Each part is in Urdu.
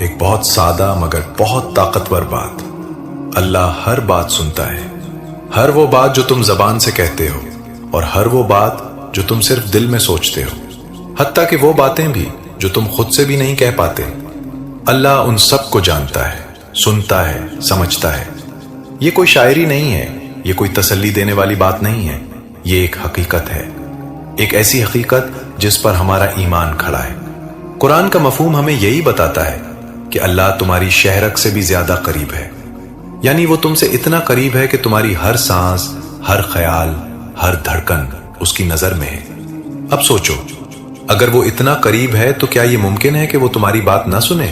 ایک بہت سادہ مگر بہت طاقتور بات، اللہ ہر بات سنتا ہے، ہر وہ بات جو تم زبان سے کہتے ہو اور ہر وہ بات جو تم صرف دل میں سوچتے ہو، حتیٰ کہ وہ باتیں بھی جو تم خود سے بھی نہیں کہہ پاتے۔ اللہ ان سب کو جانتا ہے، سنتا ہے، سمجھتا ہے۔ یہ کوئی شاعری نہیں ہے، یہ کوئی تسلی دینے والی بات نہیں ہے، یہ ایک حقیقت ہے، ایک ایسی حقیقت جس پر ہمارا ایمان کھڑا ہے۔ قرآن کا مفہوم ہمیں یہی بتاتا ہے کہ اللہ تمہاری شہرک سے بھی زیادہ قریب ہے، یعنی وہ تم سے اتنا قریب ہے کہ تمہاری ہر سانس، ہر خیال، ہر دھڑکن اس کی نظر میں ہے۔ اب سوچو، اگر وہ اتنا قریب ہے تو کیا یہ ممکن ہے کہ وہ تمہاری بات نہ سنے؟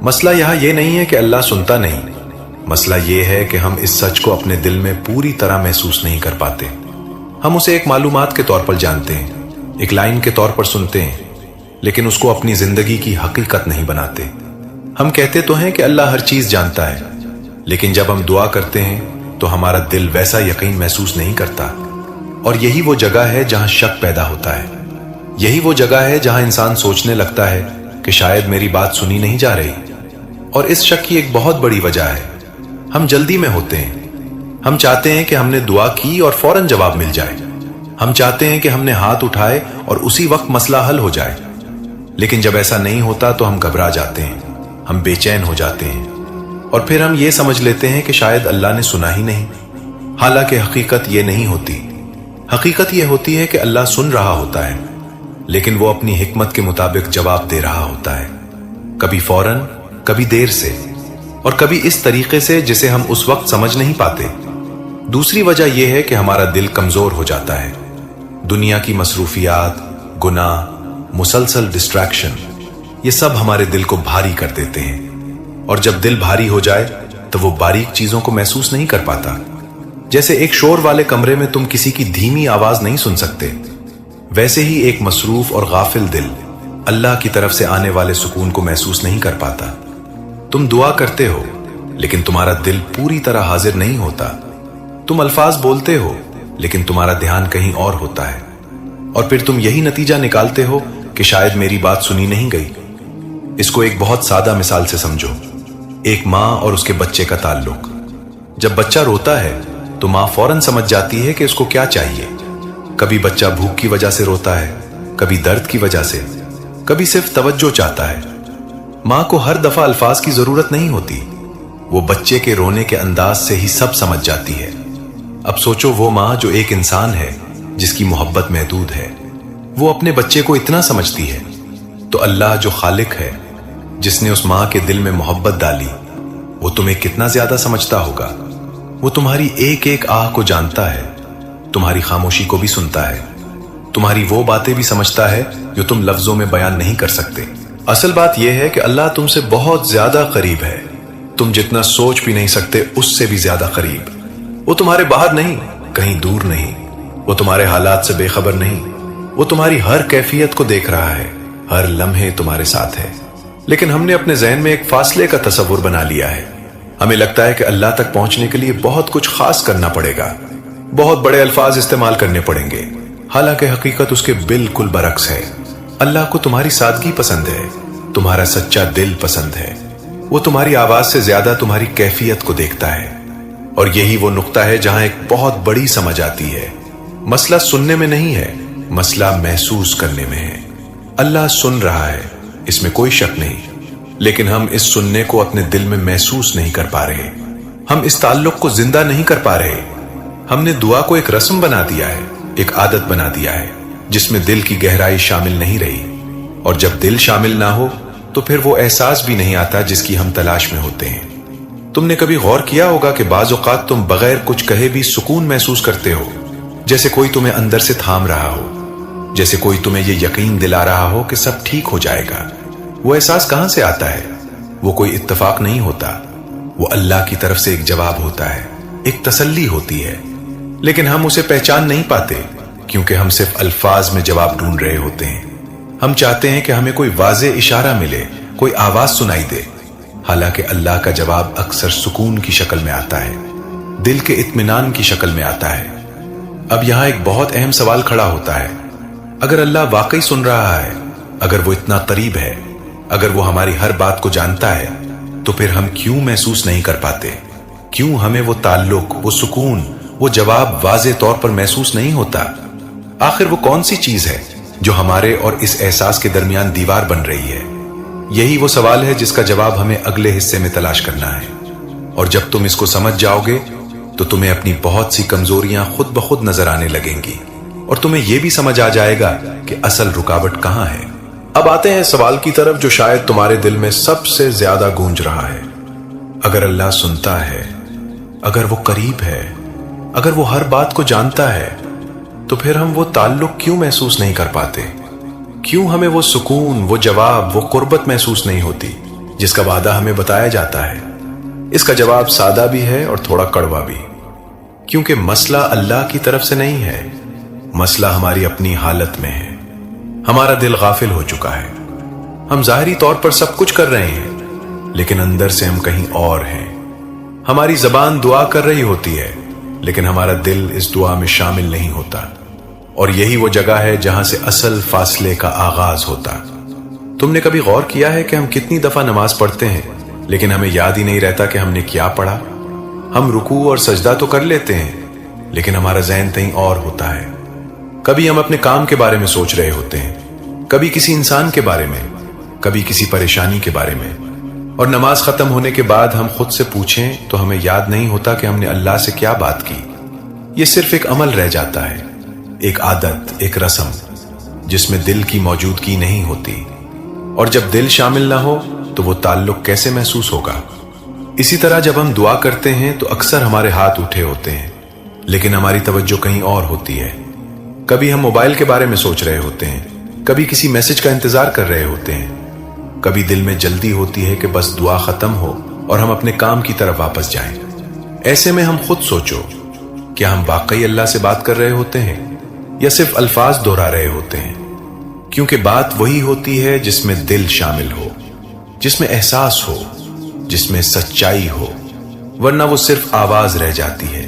مسئلہ یہاں یہ نہیں ہے کہ اللہ سنتا نہیں، مسئلہ یہ ہے کہ ہم اس سچ کو اپنے دل میں پوری طرح محسوس نہیں کر پاتے۔ ہم اسے ایک معلومات کے طور پر جانتے ہیں، ایک لائن کے طور پر سنتے ہیں، لیکن اس کو اپنی زندگی کی حقیقت نہیں بناتے۔ ہم کہتے تو ہیں کہ اللہ ہر چیز جانتا ہے، لیکن جب ہم دعا کرتے ہیں تو ہمارا دل ویسا یقین محسوس نہیں کرتا، اور یہی وہ جگہ ہے جہاں شک پیدا ہوتا ہے، یہی وہ جگہ ہے جہاں انسان سوچنے لگتا ہے کہ شاید میری بات سنی نہیں جا رہی۔ اور اس شک کی ایک بہت بڑی وجہ ہے، ہم جلدی میں ہوتے ہیں۔ ہم چاہتے ہیں کہ ہم نے دعا کی اور فوراً جواب مل جائے، ہم چاہتے ہیں کہ ہم نے ہاتھ اٹھائے اور اسی وقت مسئلہ حل ہو جائے، لیکن جب ایسا نہیں ہوتا تو ہم گھبرا جاتے ہیں، ہم بے چین ہو جاتے ہیں، اور پھر ہم یہ سمجھ لیتے ہیں کہ شاید اللہ نے سنا ہی نہیں۔ حالانکہ حقیقت یہ نہیں ہوتی، حقیقت یہ ہوتی ہے کہ اللہ سن رہا ہوتا ہے، لیکن وہ اپنی حکمت کے مطابق جواب دے رہا ہوتا ہے، کبھی فوراً، کبھی دیر سے، اور کبھی اس طریقے سے جسے ہم اس وقت سمجھ نہیں پاتے۔ دوسری وجہ یہ ہے کہ ہمارا دل کمزور ہو جاتا ہے۔ دنیا کی مصروفیات، گناہ، مسلسل ڈسٹریکشن، یہ سب ہمارے دل کو بھاری کر دیتے ہیں، اور جب دل بھاری ہو جائے تو وہ باریک چیزوں کو محسوس نہیں کر پاتا۔ جیسے ایک شور والے کمرے میں تم کسی کی دھیمی آواز نہیں سن سکتے، ویسے ہی ایک مصروف اور غافل دل اللہ کی طرف سے آنے والے سکون کو محسوس نہیں کر پاتا۔ تم دعا کرتے ہو، لیکن تمہارا دل پوری طرح حاضر نہیں ہوتا۔ تم الفاظ بولتے ہو، لیکن تمہارا دھیان کہیں اور ہوتا ہے، اور پھر تم یہی نتیجہ نکالتے ہو کہ شاید میری بات سنی نہیں گئی۔ اس کو ایک بہت سادہ مثال سے سمجھو، ایک ماں اور اس کے بچے کا تعلق۔ جب بچہ روتا ہے تو ماں فوراً سمجھ جاتی ہے کہ اس کو کیا چاہیے۔ کبھی بچہ بھوک کی وجہ سے روتا ہے، کبھی درد کی وجہ سے، کبھی صرف توجہ چاہتا ہے۔ ماں کو ہر دفعہ الفاظ کی ضرورت نہیں ہوتی، وہ بچے کے رونے کے انداز سے ہی سب سمجھ جاتی ہے۔ اب سوچو، وہ ماں جو ایک انسان ہے جس کی محبت محدود ہے، وہ اپنے بچے کو اتنا سمجھتی ہے، تو اللہ جو خالق ہے، جس نے اس ماں کے دل میں محبت ڈالی، وہ تمہیں کتنا زیادہ سمجھتا ہوگا۔ وہ تمہاری ایک ایک آہ کو جانتا ہے، تمہاری خاموشی کو بھی سنتا ہے، تمہاری وہ باتیں بھی سمجھتا ہے جو تم لفظوں میں بیان نہیں کر سکتے۔ اصل بات یہ ہے کہ اللہ تم سے بہت زیادہ قریب ہے، تم جتنا سوچ بھی نہیں سکتے اس سے بھی زیادہ قریب۔ وہ تمہارے باہر نہیں، کہیں دور نہیں، وہ تمہارے حالات سے بے خبر نہیں، وہ تمہاری ہر کیفیت کو دیکھ رہا ہے، ہر لمحے تمہارے ساتھ ہے۔ لیکن ہم نے اپنے ذہن میں ایک فاصلے کا تصور بنا لیا ہے۔ ہمیں لگتا ہے کہ اللہ تک پہنچنے کے لیے بہت کچھ خاص کرنا پڑے گا، بہت بڑے الفاظ استعمال کرنے پڑیں گے، حالانکہ حقیقت اس کے بالکل برعکس ہے۔ اللہ کو تمہاری سادگی پسند ہے، تمہارا سچا دل پسند ہے، وہ تمہاری آواز سے زیادہ تمہاری کیفیت کو دیکھتا ہے۔ اور یہی وہ نقطہ ہے جہاں ایک بہت بڑی سمجھ آتی ہے۔ مسئلہ سننے میں نہیں ہے، مسئلہ محسوس کرنے میں ہے۔ اللہ سن رہا ہے، اس میں کوئی شک نہیں، لیکن ہم اس سننے کو اپنے دل میں محسوس نہیں کر پا رہے، ہم اس تعلق کو زندہ نہیں کر پا رہے۔ ہم نے دعا کو ایک رسم بنا دیا ہے، ایک عادت بنا دیا ہے، جس میں دل کی گہرائی شامل نہیں رہی، اور جب دل شامل نہ ہو تو پھر وہ احساس بھی نہیں آتا جس کی ہم تلاش میں ہوتے ہیں۔ تم نے کبھی غور کیا ہوگا کہ بعض اوقات تم بغیر کچھ کہے بھی سکون محسوس کرتے ہو، جیسے کوئی تمہیں اندر سے تھام رہا ہو، جیسے کوئی تمہیں یہ یقین دلا رہا ہو کہ سب ٹھیک ہو جائے گا۔ وہ احساس کہاں سے آتا ہے؟ وہ کوئی اتفاق نہیں ہوتا، وہ اللہ کی طرف سے ایک جواب ہوتا ہے، ایک تسلی ہوتی ہے، لیکن ہم اسے پہچان نہیں پاتے کیونکہ ہم صرف الفاظ میں جواب ڈھونڈ رہے ہوتے ہیں۔ ہم چاہتے ہیں کہ ہمیں کوئی واضح اشارہ ملے، کوئی آواز سنائی دے، حالانکہ اللہ کا جواب اکثر سکون کی شکل میں آتا ہے، دل کے اطمینان کی شکل میں آتا ہے۔ اب یہاں ایک بہت اہم سوال کھڑا ہوتا ہے، اگر اللہ واقعی سن رہا ہے، اگر وہ اتنا قریب ہے، اگر وہ ہماری ہر بات کو جانتا ہے تو پھر ہم کیوں محسوس نہیں کر پاتے؟ کیوں ہمیں وہ تعلق، وہ سکون، وہ جواب واضح طور پر محسوس نہیں ہوتا؟ آخر وہ کون سی چیز ہے جو ہمارے اور اس احساس کے درمیان دیوار بن رہی ہے؟ یہی وہ سوال ہے جس کا جواب ہمیں اگلے حصے میں تلاش کرنا ہے، اور جب تم اس کو سمجھ جاؤ گے تو تمہیں اپنی بہت سی کمزوریاں خود بخود نظر آنے لگیں گی، اور تمہیں یہ بھی سمجھ آ جائے گا کہ اصل رکاوٹ کہاں ہے۔ اب آتے ہیں سوال کی طرف جو شاید تمہارے دل میں سب سے زیادہ گونج رہا ہے۔ اگر اللہ سنتا ہے، اگر وہ قریب ہے، اگر وہ ہر بات کو جانتا ہے، تو پھر ہم وہ تعلق کیوں محسوس نہیں کر پاتے؟ کیوں ہمیں وہ سکون، وہ جواب، وہ قربت محسوس نہیں ہوتی جس کا وعدہ ہمیں بتایا جاتا ہے؟ اس کا جواب سادہ بھی ہے اور تھوڑا کڑوا بھی، کیونکہ مسئلہ اللہ کی طرف سے نہیں ہے، مسئلہ ہماری اپنی حالت میں ہے۔ ہمارا دل غافل ہو چکا ہے، ہم ظاہری طور پر سب کچھ کر رہے ہیں لیکن اندر سے ہم کہیں اور ہیں۔ ہماری زبان دعا کر رہی ہوتی ہے لیکن ہمارا دل اس دعا میں شامل نہیں ہوتا، اور یہی وہ جگہ ہے جہاں سے اصل فاصلے کا آغاز ہوتا۔ تم نے کبھی غور کیا ہے کہ ہم کتنی دفعہ نماز پڑھتے ہیں لیکن ہمیں یاد ہی نہیں رہتا کہ ہم نے کیا پڑھا؟ ہم رکوع اور سجدہ تو کر لیتے ہیں لیکن ہمارا ذہن کہیں اور ہوتا ہے۔ کبھی ہم اپنے کام کے بارے میں سوچ رہے ہوتے ہیں، کبھی کسی انسان کے بارے میں، کبھی کسی پریشانی کے بارے میں، اور نماز ختم ہونے کے بعد ہم خود سے پوچھیں تو ہمیں یاد نہیں ہوتا کہ ہم نے اللہ سے کیا بات کی۔ یہ صرف ایک عمل رہ جاتا ہے، ایک عادت، ایک رسم جس میں دل کی موجودگی نہیں ہوتی، اور جب دل شامل نہ ہو تو وہ تعلق کیسے محسوس ہوگا؟ اسی طرح جب ہم دعا کرتے ہیں تو اکثر ہمارے ہاتھ اٹھے ہوتے ہیں لیکن ہماری توجہ کہیں اور ہوتی ہے۔ کبھی ہم موبائل کے بارے میں سوچ رہے ہوتے ہیں، کبھی کسی میسج کا انتظار کر رہے ہوتے ہیں، کبھی دل میں جلدی ہوتی ہے کہ بس دعا ختم ہو اور ہم اپنے کام کی طرف واپس جائیں۔ ایسے میں ہم خود سوچو، کیا ہم واقعی اللہ سے بات کر رہے ہوتے ہیں یا صرف الفاظ دہرا رہے ہوتے ہیں؟ کیونکہ بات وہی ہوتی ہے جس میں دل شامل ہو، جس میں احساس ہو، جس میں سچائی ہو، ورنہ وہ صرف آواز رہ جاتی ہے،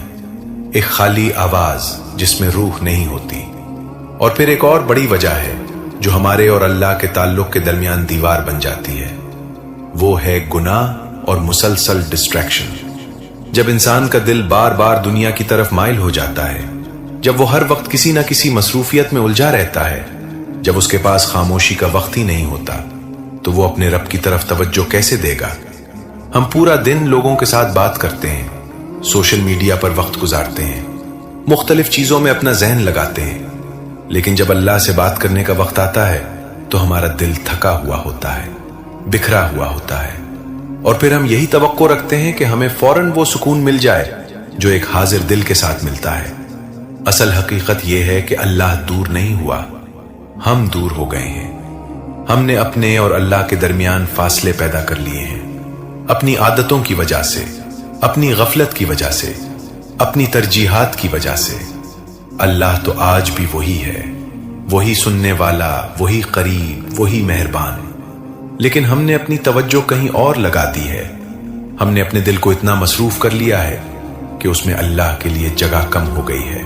ایک خالی آواز جس میں روح نہیں ہوتی۔ اور پھر ایک اور بڑی وجہ ہے جو ہمارے اور اللہ کے تعلق کے درمیان دیوار بن جاتی ہے، وہ ہے گناہ اور مسلسل ڈسٹریکشن۔ جب انسان کا دل بار بار دنیا کی طرف مائل ہو جاتا ہے، جب وہ ہر وقت کسی نہ کسی مصروفیت میں الجھا رہتا ہے، جب اس کے پاس خاموشی کا وقت ہی نہیں ہوتا، تو وہ اپنے رب کی طرف توجہ کیسے دے گا؟ ہم پورا دن لوگوں کے ساتھ بات کرتے ہیں، سوشل میڈیا پر وقت گزارتے ہیں، مختلف چیزوں میں اپنا ذہن لگاتے ہیں، لیکن جب اللہ سے بات کرنے کا وقت آتا ہے تو ہمارا دل تھکا ہوا ہوتا ہے، بکھرا ہوا ہوتا ہے، اور پھر ہم یہی توقع رکھتے ہیں کہ ہمیں فوراً وہ سکون مل جائے جو ایک حاضر دل کے ساتھ ملتا ہے۔ اصل حقیقت یہ ہے کہ اللہ دور نہیں ہوا، ہم دور ہو گئے ہیں۔ ہم نے اپنے اور اللہ کے درمیان فاصلے پیدا کر لیے ہیں، اپنی عادتوں کی وجہ سے، اپنی غفلت کی وجہ سے، اپنی ترجیحات کی وجہ سے۔ اللہ تو آج بھی وہی ہے، وہی سننے والا، وہی قریب، وہی مہربان، لیکن ہم نے اپنی توجہ کہیں اور لگا دی ہے۔ ہم نے اپنے دل کو اتنا مصروف کر لیا ہے کہ اس میں اللہ کے لیے جگہ کم ہو گئی ہے،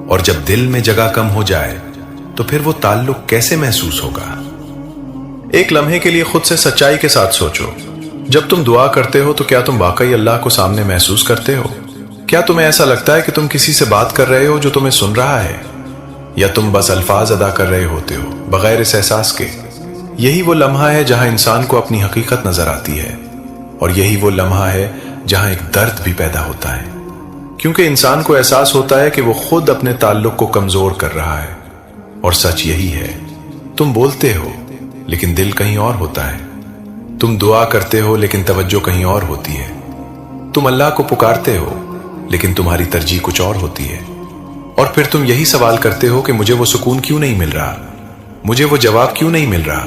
اور جب دل میں جگہ کم ہو جائے تو پھر وہ تعلق کیسے محسوس ہوگا؟ ایک لمحے کے لیے خود سے سچائی کے ساتھ سوچو، جب تم دعا کرتے ہو تو کیا تم واقعی اللہ کو سامنے محسوس کرتے ہو؟ کیا تمہیں ایسا لگتا ہے کہ تم کسی سے بات کر رہے ہو جو تمہیں سن رہا ہے، یا تم بس الفاظ ادا کر رہے ہوتے ہو بغیر اس احساس کے؟ یہی وہ لمحہ ہے جہاں انسان کو اپنی حقیقت نظر آتی ہے، اور یہی وہ لمحہ ہے جہاں ایک درد بھی پیدا ہوتا ہے، کیونکہ انسان کو احساس ہوتا ہے کہ وہ خود اپنے تعلق کو کمزور کر رہا ہے۔ اور سچ یہی ہے، تم بولتے ہو لیکن دل کہیں اور ہوتا ہے، تم دعا کرتے ہو لیکن توجہ کہیں اور ہوتی ہے، تم اللہ کو پکارتے ہو لیکن تمہاری ترجیح کچھ اور ہوتی ہے، اور پھر تم یہی سوال کرتے ہو کہ مجھے وہ سکون کیوں نہیں مل رہا، مجھے وہ جواب کیوں نہیں مل رہا؟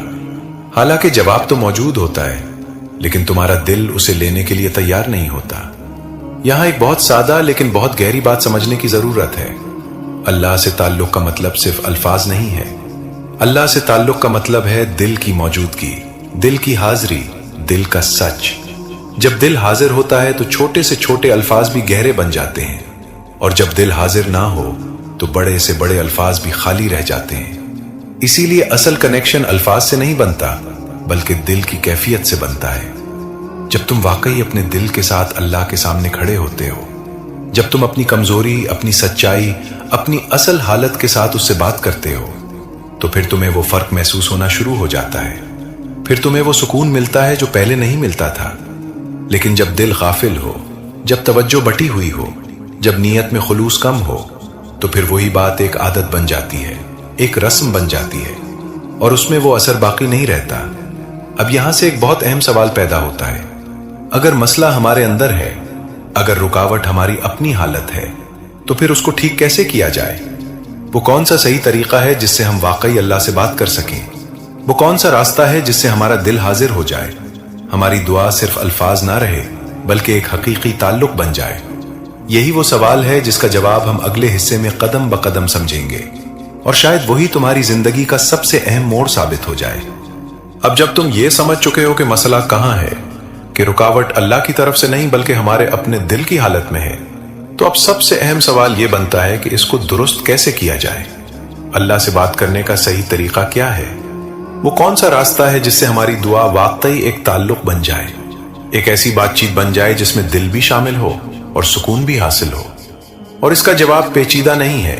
حالانکہ جواب تو موجود ہوتا ہے لیکن تمہارا دل اسے لینے کے لیے تیار نہیں ہوتا۔ یہاں ایک بہت سادہ لیکن بہت گہری بات سمجھنے کی ضرورت ہے۔ اللہ سے تعلق کا مطلب صرف الفاظ نہیں ہے، اللہ سے تعلق کا مطلب ہے دل کی موجودگی، دل کی حاضری، دل کا سچ۔ جب دل حاضر ہوتا ہے تو چھوٹے سے چھوٹے الفاظ بھی گہرے بن جاتے ہیں، اور جب دل حاضر نہ ہو تو بڑے سے بڑے الفاظ بھی خالی رہ جاتے ہیں۔ اسی لیے اصل کنیکشن الفاظ سے نہیں بنتا بلکہ دل کی کیفیت سے بنتا ہے۔ جب تم واقعی اپنے دل کے ساتھ اللہ کے سامنے کھڑے ہوتے ہو، جب تم اپنی کمزوری، اپنی سچائی، اپنی اصل حالت کے ساتھ اس سے بات کرتے ہو، تو پھر تمہیں وہ فرق محسوس ہونا شروع ہو جاتا ہے۔ پھر تمہیں وہ سکون ملتا ہے جو پہلے نہیں ملتا تھا۔ لیکن جب دل غافل ہو، جب توجہ بٹی ہوئی ہو، جب نیت میں خلوص کم ہو، تو پھر وہی بات ایک عادت بن جاتی ہے، ایک رسم بن جاتی ہے، اور اس میں وہ اثر باقی نہیں رہتا۔ اب یہاں سے ایک بہت اہم سوال پیدا ہوتا ہے۔ اگر مسئلہ ہمارے اندر ہے، اگر رکاوٹ ہماری اپنی حالت ہے، تو پھر اس کو ٹھیک کیسے کیا جائے؟ وہ کون سا صحیح طریقہ ہے جس سے ہم واقعی اللہ سے بات کر سکیں؟ وہ کون سا راستہ ہے جس سے ہمارا دل حاضر ہو جائے، ہماری دعا صرف الفاظ نہ رہے بلکہ ایک حقیقی تعلق بن جائے؟ یہی وہ سوال ہے جس کا جواب ہم اگلے حصے میں قدم بقدم سمجھیں گے، اور شاید وہی تمہاری زندگی کا سب سے اہم موڑ ثابت ہو جائے۔ اب جب تم یہ سمجھ چکے ہو کہ مسئلہ کہاں ہے، کہ رکاوٹ اللہ کی طرف سے نہیں بلکہ ہمارے اپنے دل کی حالت میں ہے، تو اب سب سے اہم سوال یہ بنتا ہے کہ اس کو درست کیسے کیا جائے؟ اللہ سے بات کرنے کا صحیح طریقہ کیا ہے؟ وہ کون سا راستہ ہے جس سے ہماری دعا واقعی ایک تعلق بن جائے، ایک ایسی بات چیت بن جائے جس میں دل بھی شامل ہو اور سکون بھی حاصل ہو؟ اور اس کا جواب پیچیدہ نہیں ہے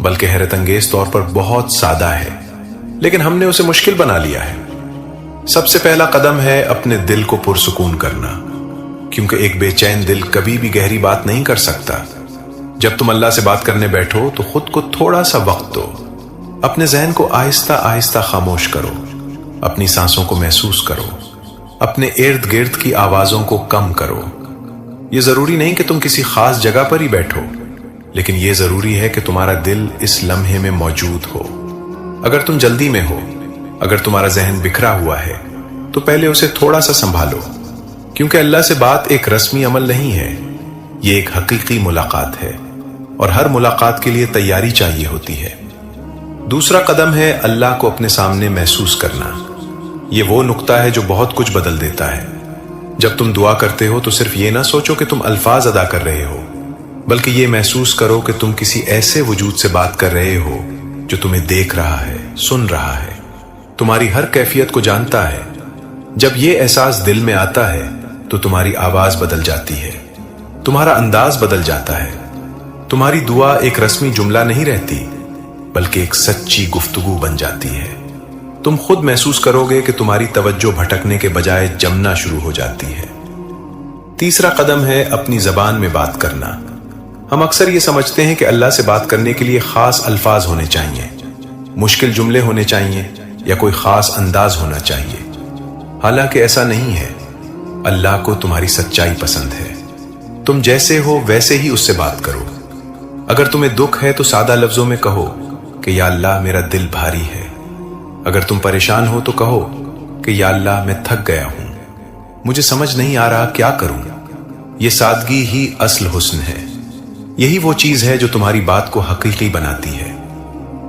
بلکہ حیرت انگیز طور پر بہت سادہ ہے، لیکن ہم نے اسے مشکل بنا لیا ہے۔ سب سے پہلا قدم ہے اپنے دل کو پرسکون کرنا، کیونکہ ایک بے چین دل کبھی بھی گہری بات نہیں کر سکتا۔ جب تم اللہ سے بات کرنے بیٹھو تو خود کو تھوڑا سا وقت دو، اپنے ذہن کو آہستہ آہستہ خاموش کرو، اپنی سانسوں کو محسوس کرو، اپنے ارد گرد کی آوازوں کو کم کرو۔ یہ ضروری نہیں کہ تم کسی خاص جگہ پر ہی بیٹھو، لیکن یہ ضروری ہے کہ تمہارا دل اس لمحے میں موجود ہو۔ اگر تم جلدی میں ہو، اگر تمہارا ذہن بکھرا ہوا ہے، تو پہلے اسے تھوڑا سا سنبھالو، کیونکہ اللہ سے بات ایک رسمی عمل نہیں ہے، یہ ایک حقیقی ملاقات ہے، اور ہر ملاقات کے لیے تیاری چاہیے ہوتی ہے۔ دوسرا قدم ہے اللہ کو اپنے سامنے محسوس کرنا۔ یہ وہ نقطہ ہے جو بہت کچھ بدل دیتا ہے۔ جب تم دعا کرتے ہو تو صرف یہ نہ سوچو کہ تم الفاظ ادا کر رہے ہو، بلکہ یہ محسوس کرو کہ تم کسی ایسے وجود سے بات کر رہے ہو جو تمہیں دیکھ رہا ہے، سن رہا ہے، تمہاری ہر کیفیت کو جانتا ہے۔ جب یہ احساس دل میں آتا ہے تو تمہاری آواز بدل جاتی ہے، تمہارا انداز بدل جاتا ہے، تمہاری دعا ایک رسمی جملہ نہیں رہتی بلکہ ایک سچی گفتگو بن جاتی ہے۔ تم خود محسوس کرو گے کہ تمہاری توجہ بھٹکنے کے بجائے جمنا شروع ہو جاتی ہے۔ تیسرا قدم ہے اپنی زبان میں بات کرنا۔ ہم اکثر یہ سمجھتے ہیں کہ اللہ سے بات کرنے کے لیے خاص الفاظ ہونے چاہیے، مشکل جملے ہونے چاہیے، یا کوئی خاص انداز ہونا چاہیے۔ حالانکہ ایسا نہیں ہے۔ اللہ کو تمہاری سچائی پسند ہے۔ تم جیسے ہو ویسے ہی اس سے بات کرو۔ اگر تمہیں دکھ ہے تو سادہ لفظوں میں کہو کہ یا اللہ میرا دل بھاری ہے۔ اگر تم پریشان ہو تو کہو کہ یا اللہ میں تھک گیا ہوں، مجھے سمجھ نہیں آ رہا کیا کروں۔ یہ سادگی ہی اصل حسن ہے۔ یہی وہ چیز ہے جو تمہاری بات کو حقیقی بناتی ہے۔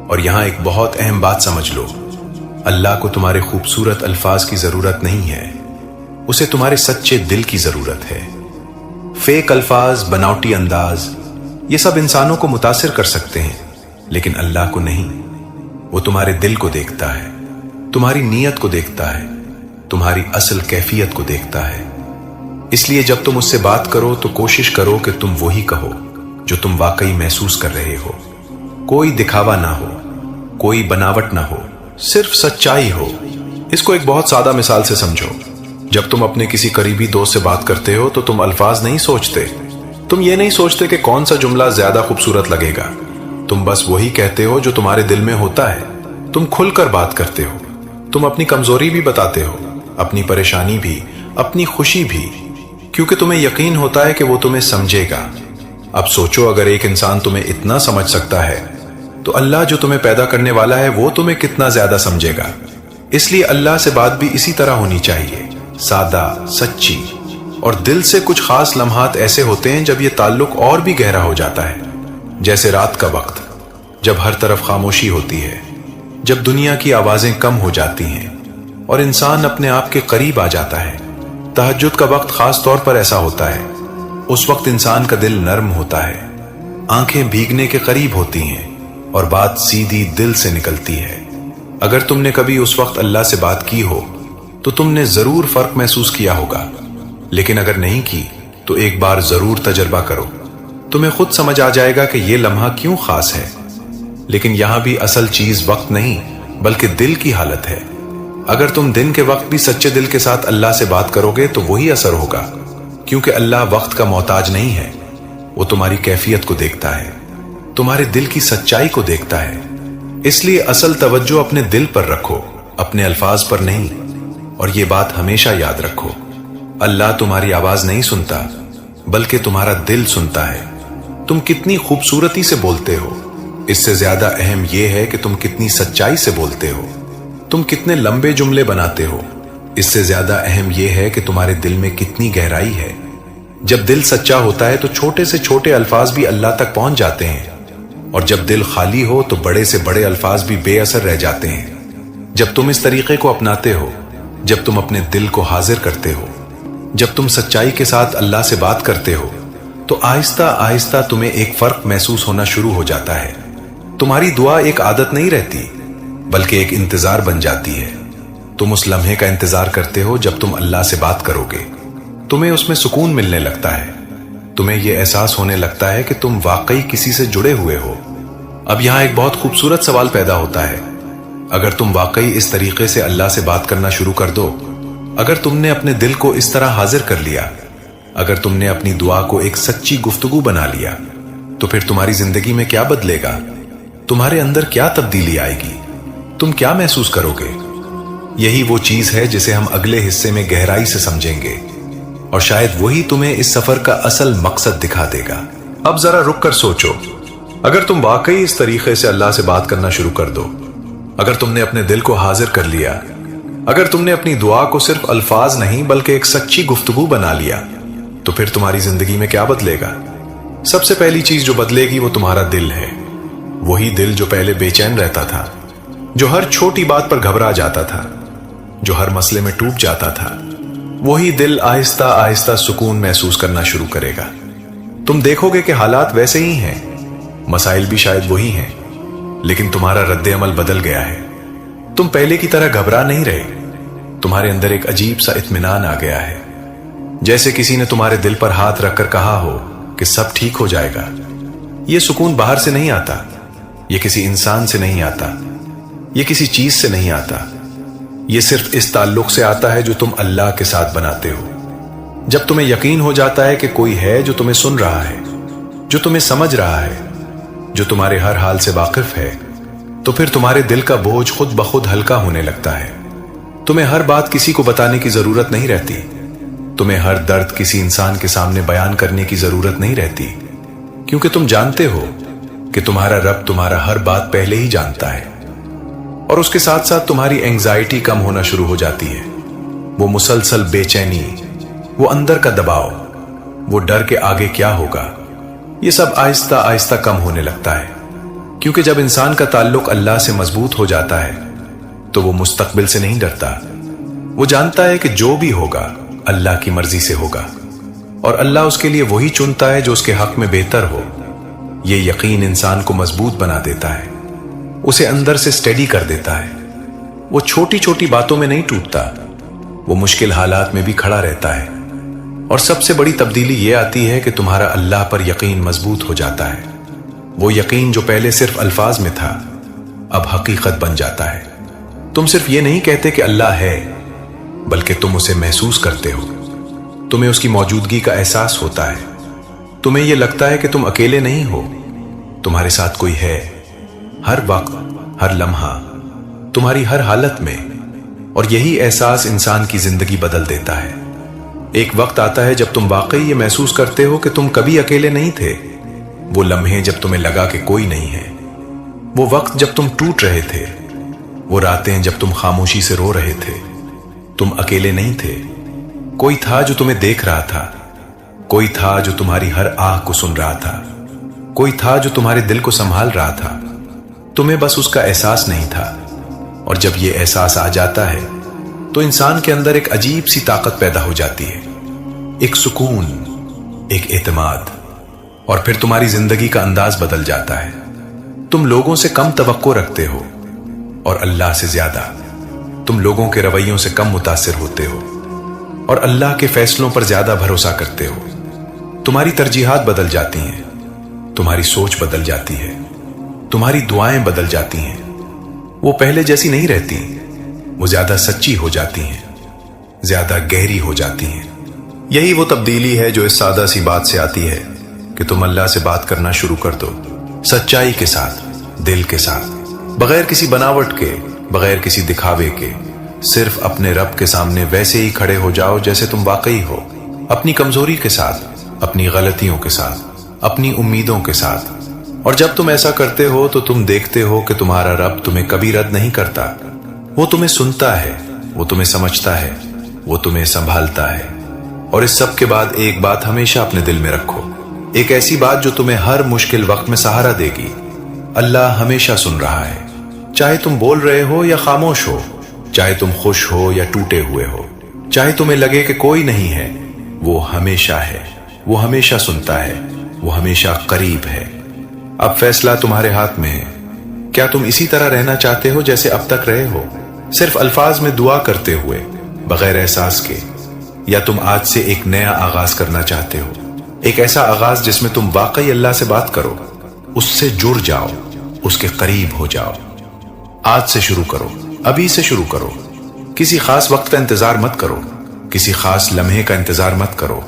اور یہاں ایک بہت اہم بات سمجھ لو، اللہ کو تمہارے خوبصورت الفاظ کی ضرورت نہیں ہے، اسے تمہارے سچے دل کی ضرورت ہے۔ فیک الفاظ، بناوٹی انداز، یہ سب انسانوں کو متاثر کر سکتے ہیں، لیکن اللہ کو نہیں۔ وہ تمہارے دل کو دیکھتا ہے، تمہاری نیت کو دیکھتا ہے، تمہاری اصل کیفیت کو دیکھتا ہے۔ اس لیے جب تم اس سے بات کرو تو کوشش کرو کہ تم وہی کہو جو تم واقعی محسوس کر رہے ہو۔ کوئی دکھاوا نہ ہو، کوئی بناوٹ نہ ہو، صرف سچائی ہو۔ اس کو ایک بہت سادہ مثال سے سمجھو۔ جب تم اپنے کسی قریبی دوست سے بات کرتے ہو تو تم الفاظ نہیں سوچتے، تم یہ نہیں سوچتے کہ کون سا جملہ زیادہ خوبصورت لگے گا، تم بس وہی کہتے ہو جو تمہارے دل میں ہوتا ہے۔ تم کھل کر بات کرتے ہو، تم اپنی کمزوری بھی بتاتے ہو، اپنی پریشانی بھی، اپنی خوشی بھی، کیونکہ تمہیں یقین ہوتا ہے کہ وہ تمہیں سمجھے گا۔ اب سوچو، اگر ایک انسان تمہیں اتنا سمجھ سکتا ہے تو اللہ جو تمہیں پیدا کرنے والا ہے وہ تمہیں کتنا زیادہ سمجھے گا۔ اس لیے اللہ سے بات بھی اسی طرح ہونی چاہیے، سادہ، سچی، اور دل سے۔ کچھ خاص لمحات ایسے ہوتے ہیں جب یہ تعلق اور بھی گہرا ہو جاتا ہے، جیسے رات کا وقت جب ہر طرف خاموشی ہوتی ہے، جب دنیا کی آوازیں کم ہو جاتی ہیں اور انسان اپنے آپ کے قریب آ جاتا ہے۔ تہجد کا وقت خاص طور پر ایسا ہوتا ہے۔ اس وقت انسان کا دل نرم ہوتا ہے، آنکھیں بھیگنے کے قریب ہوتی ہیں اور بات سیدھی دل سے نکلتی ہے۔ اگر تم نے کبھی اس وقت اللہ سے بات کی ہو تو تم نے ضرور فرق محسوس کیا ہوگا، لیکن اگر نہیں کی تو ایک بار ضرور تجربہ کرو، تمہیں خود سمجھ آ جائے گا کہ یہ لمحہ کیوں خاص ہے۔ لیکن یہاں بھی اصل چیز وقت نہیں بلکہ دل کی حالت ہے۔ اگر تم دن کے وقت بھی سچے دل کے ساتھ اللہ سے بات کرو گے تو وہی اثر ہوگا، کیونکہ اللہ وقت کا محتاج نہیں ہے، وہ تمہاری کیفیت کو دیکھتا ہے، تمہارے دل کی سچائی کو دیکھتا ہے۔ اس لیے اصل توجہ اپنے دل پر رکھو، اپنے الفاظ پر نہیں۔ اور یہ بات ہمیشہ یاد رکھو، اللہ تمہاری آواز نہیں سنتا بلکہ تمہارا دل سنتا ہے۔ تم کتنی خوبصورتی سے بولتے ہو، اس سے زیادہ اہم یہ ہے کہ تم کتنی سچائی سے بولتے ہو۔ تم کتنے لمبے جملے بناتے ہو، اس سے زیادہ اہم یہ ہے کہ تمہارے دل میں کتنی گہرائی ہے۔ جب دل سچا ہوتا ہے تو چھوٹے سے چھوٹے الفاظ بھی اللہ تک پہنچ جاتے ہیں، اور جب دل خالی ہو تو بڑے سے بڑے الفاظ بھی بے اثر رہ جاتے ہیں۔ جب تم اس طریقے کو اپناتے ہو، جب تم اپنے دل کو حاضر کرتے ہو، جب تم سچائی کے ساتھ اللہ سے بات کرتے ہو، تو آہستہ آہستہ تمہیں ایک فرق محسوس ہونا شروع ہو جاتا ہے۔ تمہاری دعا ایک عادت نہیں رہتی بلکہ ایک انتظار بن جاتی ہے۔ تم اس لمحے کا انتظار کرتے ہو جب تم اللہ سے بات کرو گے، تمہیں اس میں سکون ملنے لگتا ہے، تمہیں یہ احساس ہونے لگتا ہے کہ تم واقعی کسی سے جڑے ہوئے ہو۔ اب یہاں ایک بہت خوبصورت سوال پیدا ہوتا ہے، اگر تم واقعی اس طریقے سے اللہ سے بات کرنا شروع کر دو، اگر تم نے اپنے دل کو اس طرح حاضر کر لیا، اگر تم نے اپنی دعا کو ایک سچی گفتگو بنا لیا، تو پھر تمہاری زندگی میں کیا بدلے گا؟ تمہارے اندر کیا تبدیلی آئے گی؟ تم کیا محسوس کرو گے؟ یہی وہ چیز ہے جسے ہم اگلے حصے میں گہرائی سے سمجھیں گے، اور شاید وہی تمہیں اس سفر کا اصل مقصد دکھا دے گا۔ اب ذرا رک کر سوچو، اگر تم واقعی اس طریقے سے اللہ سے بات کرنا شروع کر دو، اگر تم نے اپنے دل کو حاضر کر لیا، اگر تم نے اپنی دعا کو صرف الفاظ نہیں بلکہ ایک سچی گفتگو بنا لیا، تو پھر تمہاری زندگی میں کیا بدلے گا؟ سب سے پہلی چیز جو بدلے گی وہ تمہارا دل ہے۔ وہی دل جو پہلے بے چین رہتا تھا، جو ہر چھوٹی بات پر گھبرا جاتا تھا، جو ہر مسئلے میں ٹوٹ جاتا تھا، وہی دل آہستہ آہستہ سکون محسوس کرنا شروع کرے گا۔ تم دیکھو گے کہ حالات ویسے ہی ہیں، مسائل بھی شاید وہی ہیں، لیکن تمہارا رد عمل بدل گیا ہے۔ تم پہلے کی طرح گھبرا نہیں رہے، تمہارے اندر ایک عجیب سا اطمینان آ گیا ہے، جیسے کسی نے تمہارے دل پر ہاتھ رکھ کر کہا ہو کہ سب ٹھیک ہو جائے گا۔ یہ سکون باہر سے نہیں آتا، یہ کسی انسان سے نہیں آتا، یہ کسی چیز سے نہیں آتا، یہ صرف اس تعلق سے آتا ہے جو تم اللہ کے ساتھ بناتے ہو۔ جب تمہیں یقین ہو جاتا ہے کہ کوئی ہے جو تمہیں سن رہا ہے، جو تمہیں سمجھ رہا ہے، جو تمہارے ہر حال سے واقف ہے، تو پھر تمہارے دل کا بوجھ خود بخود ہلکا ہونے لگتا ہے۔ تمہیں ہر بات کسی کو بتانے کی ضرورت نہیں رہتی، تمہیں ہر درد کسی انسان کے سامنے بیان کرنے کی ضرورت نہیں رہتی، کیونکہ تم جانتے ہو کہ تمہارا رب تمہارا ہر بات پہلے ہی جانتا ہے۔ اور اس کے ساتھ ساتھ تمہاری اینگزائٹی کم ہونا شروع ہو جاتی ہے، وہ مسلسل بے چینی، وہ اندر کا دباؤ، وہ ڈر کے آگے کیا ہوگا، یہ سب آہستہ آہستہ کم ہونے لگتا ہے، کیونکہ جب انسان کا تعلق اللہ سے مضبوط ہو جاتا ہے تو وہ مستقبل سے نہیں ڈرتا، وہ جانتا ہے کہ جو بھی ہوگا اللہ کی مرضی سے ہوگا، اور اللہ اس کے لیے وہی چنتا ہے جو اس کے حق میں بہتر ہو۔ یہ یقین انسان کو مضبوط بنا دیتا ہے، اسے اندر سے سٹیڈی کر دیتا ہے، وہ چھوٹی چھوٹی باتوں میں نہیں ٹوٹتا، وہ مشکل حالات میں بھی کھڑا رہتا ہے۔ اور سب سے بڑی تبدیلی یہ آتی ہے کہ تمہارا اللہ پر یقین مضبوط ہو جاتا ہے، وہ یقین جو پہلے صرف الفاظ میں تھا اب حقیقت بن جاتا ہے۔ تم صرف یہ نہیں کہتے کہ اللہ ہے، بلکہ تم اسے محسوس کرتے ہو، تمہیں اس کی موجودگی کا احساس ہوتا ہے، تمہیں یہ لگتا ہے کہ تم اکیلے نہیں ہو، تمہارے ساتھ کوئی ہے، ہر وقت، ہر لمحہ، تمہاری ہر حالت میں۔ اور یہی احساس انسان کی زندگی بدل دیتا ہے۔ ایک وقت آتا ہے جب تم واقعی یہ محسوس کرتے ہو کہ تم کبھی اکیلے نہیں تھے، وہ لمحے جب تمہیں لگا کہ کوئی نہیں ہے، وہ وقت جب تم ٹوٹ رہے تھے، وہ راتیں جب تم خاموشی سے رو رہے تھے، تم اکیلے نہیں تھے، کوئی تھا جو تمہیں دیکھ رہا تھا، کوئی تھا جو تمہاری ہر آہ کو سن رہا تھا، کوئی تھا جو تمہارے دل کو سنبھال رہا تھا، تمہیں بس اس کا احساس نہیں تھا۔ اور جب یہ احساس آ جاتا ہے تو انسان کے اندر ایک عجیب سی طاقت پیدا ہو جاتی ہے، ایک سکون، ایک اعتماد، اور پھر تمہاری زندگی کا انداز بدل جاتا ہے۔ تم لوگوں سے کم توقع رکھتے ہو اور اللہ سے زیادہ۔ تم لوگوں کے رویوں سے کم متاثر ہوتے ہو اور اللہ کے فیصلوں پر زیادہ بھروسہ کرتے ہو۔ تمہاری ترجیحات بدل جاتی ہیں، تمہاری سوچ بدل جاتی ہے، تمہاری دعائیں بدل جاتی ہیں۔ وہ پہلے جیسی نہیں رہتی، وہ زیادہ سچی ہو جاتی ہیں، زیادہ گہری ہو جاتی ہیں۔ یہی وہ تبدیلی ہے جو اس سادہ سی بات سے آتی ہے کہ تم اللہ سے بات کرنا شروع کر دو، سچائی کے ساتھ، دل کے ساتھ، بغیر کسی بناوٹ کے، بغیر کسی دکھاوے کے۔ صرف اپنے رب کے سامنے ویسے ہی کھڑے ہو جاؤ جیسے تم واقعی ہو، اپنی کمزوری کے ساتھ، اپنی غلطیوں کے ساتھ، اپنی امیدوں کے ساتھ۔ اور جب تم ایسا کرتے ہو تو تم دیکھتے ہو کہ تمہارا رب تمہیں کبھی رد نہیں کرتا۔ وہ تمہیں سنتا ہے، وہ تمہیں سمجھتا ہے، وہ تمہیں سنبھالتا ہے۔ اور اس سب کے بعد ایک بات ہمیشہ اپنے دل میں رکھو، ایک ایسی بات جو تمہیں ہر مشکل وقت میں سہارا دے گی۔ اللہ ہمیشہ سن رہا ہے، چاہے تم بول رہے ہو یا خاموش ہو، چاہے تم خوش ہو یا ٹوٹے ہوئے ہو، چاہے تمہیں لگے کہ کوئی نہیں ہے، وہ ہمیشہ ہے، وہ ہمیشہ سنتا ہے، وہ ہمیشہ قریب ہے۔ اب فیصلہ تمہارے ہاتھ میں ہے۔ کیا تم اسی طرح رہنا چاہتے ہو جیسے اب تک رہے ہو، صرف الفاظ میں دعا کرتے ہوئے، بغیر احساس کے، یا تم آج سے ایک نیا آغاز کرنا چاہتے ہو، ایک ایسا آغاز جس میں تم واقعی اللہ سے بات کرو، اس سے جڑ جاؤ، اس کے قریب ہو جاؤ؟ آج سے شروع کرو، ابھی سے شروع کرو۔ کسی خاص وقت کا انتظار مت کرو، کسی خاص لمحے کا انتظار مت کرو۔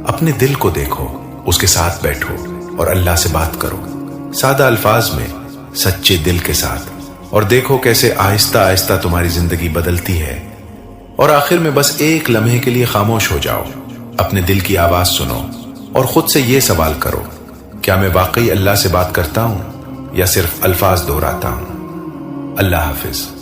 اپنے دل کو دیکھو، اس کے ساتھ بیٹھو اور اللہ سے بات کرو، سادہ الفاظ میں، سچے دل کے ساتھ، اور دیکھو کیسے آہستہ آہستہ تمہاری زندگی بدلتی ہے۔ اور آخر میں بس ایک لمحے کے لیے خاموش ہو جاؤ، اپنے دل کی آواز سنو اور خود سے یہ سوال کرو، کیا میں واقعی اللہ سے بات کرتا ہوں یا صرف الفاظ دہراتا ہوں؟ اللہ حافظ۔